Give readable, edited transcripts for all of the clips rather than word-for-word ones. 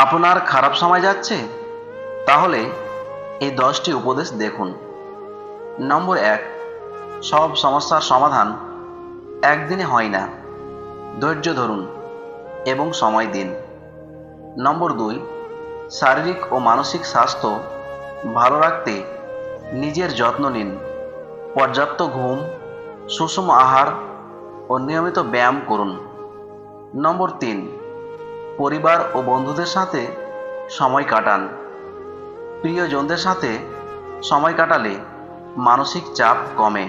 আপনার খারাপ সময় যাচ্ছে? তাহলে এই 10টি উপদেশ দেখুন। নম্বর 1, সব সমস্যার সমাধান একদিনে হয় না। ধৈর্য ধরুন এবং সময় দিন। নম্বর 2, শারীরিক ও মানসিক স্বাস্থ্য ভালো রাখতে নিজের যত্ন নিন। পর্যাপ্ত ঘুম, সুষম আহার ও নিয়মিত ব্যায়াম করুন। নম্বর 3, পরিবার ও বন্ধুদের সাথে সময় কাটান। প্রিয়জনদের সাথে সময় কাটালে মানসিক চাপ কমে।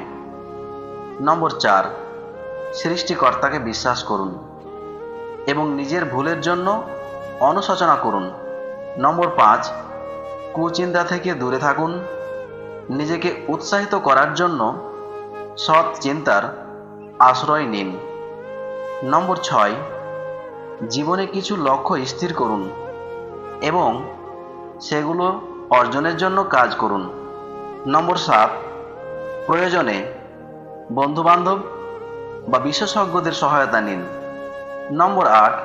নম্বর 4, সৃষ্টিকর্তাকে বিশ্বাস করুন এবং নিজের ভুলের জন্য অনুশোচনা করুন। নম্বর 5, কুচিন্তা থেকে দূরে থাকুন। নিজেকে উৎসাহিত করার জন্য সৎ চিন্তার আশ্রয় নিন। নম্বর 6, জীবনে কিছু লক্ষ্য স্থির করুন এবং সেগুলো অর্জনের জন্য কাজ করুন। নম্বর 7, প্রয়োজনে বন্ধুবান্ধব বা বিশেষজ্ঞদের সহায়তা নিন। নম্বর 8,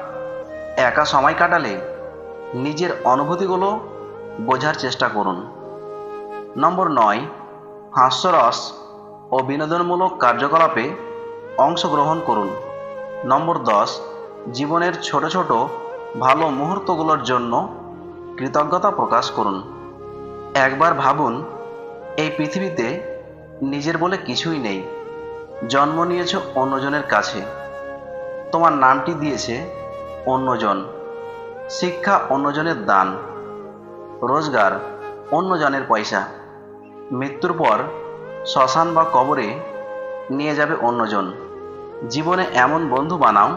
একা সময় কাটালে নিজের অনুভূতিগুলো বোঝার চেষ্টা করুন। নম্বর 9, হাস্যরস ও বিনোদনমূলক কার্যকলাপে অংশগ্রহণ করুন। নম্বর 10, জীবনের ছোট ছোট ভালো মুহূর্তগুলোর জন্য কৃতজ্ঞতা প্রকাশ করুন। একবার ভাবুন, এই পৃথিবীতে নিজের বলে কিছুই নেই। জন্ম নিয়েছ অন্যজনের কাছে, তোমার নামটি দিয়েছে অন্যজন, শিক্ষা অন্যজনের দান, রোজগার অন্যজনের পয়সা। মৃত্যুর পর শ্মশান বা কবরে নিয়ে যাবে অন্যজন। জীবনে এমন বন্ধু বানাও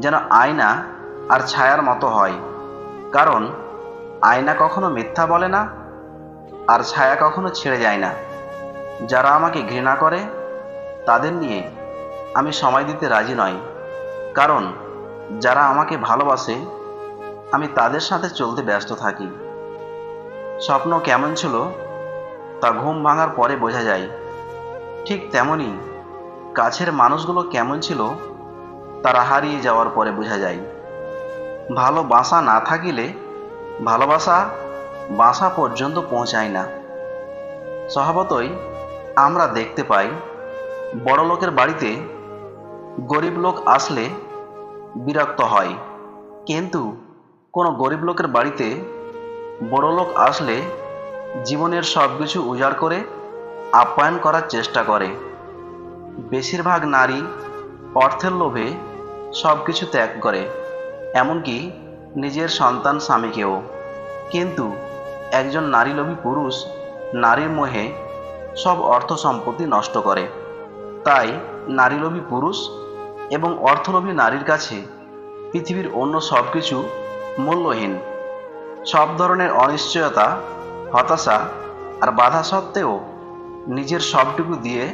যেন আয়না আর ছায়ার মতো হয়, কারণ আয়না কখনো মিথ্যা বলে না আর ছায়া কখনো ছেড়ে যায় না। যারা আমাকে ঘৃণা করে তাদের নিয়ে আমি সময় দিতে রাজি নই, কারণ যারা আমাকে ভালোবাসে আমি তাদের সাথে চলতে ব্যস্ত থাকি। স্বপ্ন কেমন ছিল তা ঘুম ভাঙার পরে বোঝা যায়। ঠিক তেমনি কাছের মানুষগুলো কেমন ছিল তারা হারিয়ে যাওয়ার পরে বোঝা যায়। ভালোবাসা না থাকিলে ভালোবাসা বাসা পর্যন্ত পৌঁছায় না। স্বভাবতই আমরা দেখতে পাই, বড় লোকের বাড়িতে গরিব লোক আসলে বিরক্ত হয়, কিন্তু কোনো গরিব লোকের বাড়িতে বড় লোক আসলে জীবনের সব কিছু উজাড় করে আপ্যায়ন করার চেষ্টা করে। বেশিরভাগ নারী অর্থের লোভে সব কিছু ত্যাগ করে, এমনকি নিজের সন্তান স্বামীকেও। কিন্তু একজন নারীলোভী পুরুষ নারীর মোহে সব অর্থ সম্পত্তি নষ্ট করে। তাই নারীলোভী পুরুষ এবং অর্থলোভী নারীর কাছে পৃথিবীর অন্য সব কিছু মূল্যহীন। সব ধরনের অনিশ্চয়তা, হতাশা আর বাধা সত্ত্বেও নিজের সবটুকু দিয়ে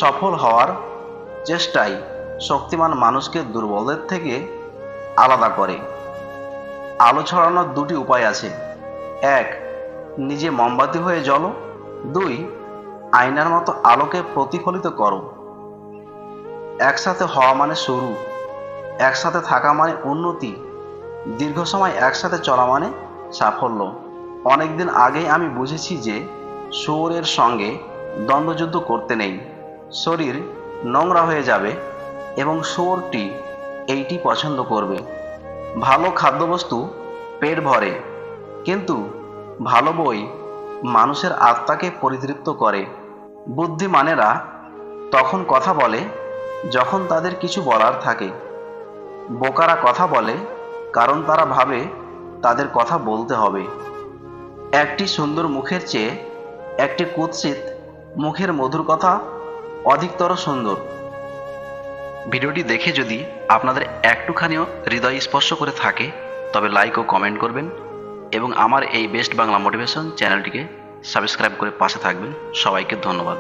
সফল হওয়ার চেষ্টাই শক্তিমান মানুষকে দুর্বলদের থেকে আলাদা করে। আলো ছড়ানোর 2টি উপায় আছে। 1, নিজে মোমবাতি হয়ে জ্বলো। 2, আয়নার মতো আলোকে প্রতিফলিত করো। একসাথে হওয়া মানে শুরু, একসাথে থাকা মানে উন্নতি, দীর্ঘ সময় একসাথে চলা মানে সাফল্য। অনেকদিন আগেই আমি বুঝেছি যে শুয়োরের সঙ্গে দ্বন্দ্বযুদ্ধ করতে নেই। শরীর নোংরা হয়ে যাবে এবং শুয়োরটি এইটি পছন্দ করবে। ভালো খাদ্যবস্তু পেট ভরে, কিন্তু ভালো বই মানুষের আত্মাকে পরিতৃপ্ত করে। বুদ্ধিমানেরা তখন কথা বলে যখন তাদের কিছু বলার থাকে। বোকারা কথা বলে কারণ তারা ভাবে তাদের কথা বলতে হবে। একটি সুন্দর মুখের চেয়ে একটি কুৎসিত মুখের মধুর কথা অধিকতর সুন্দর। ভিডিওটি দেখে যদি আপনাদের একটুখানিও হৃদয় স্পর্শ করে থাকে তবে লাইক ও কমেন্ট করবেন এবং আমার এই বেস্ট বাংলা মোটিভেশন চ্যানেলটিকে সাবস্ক্রাইব করে পাশে থাকবেন। সবাইকে ধন্যবাদ।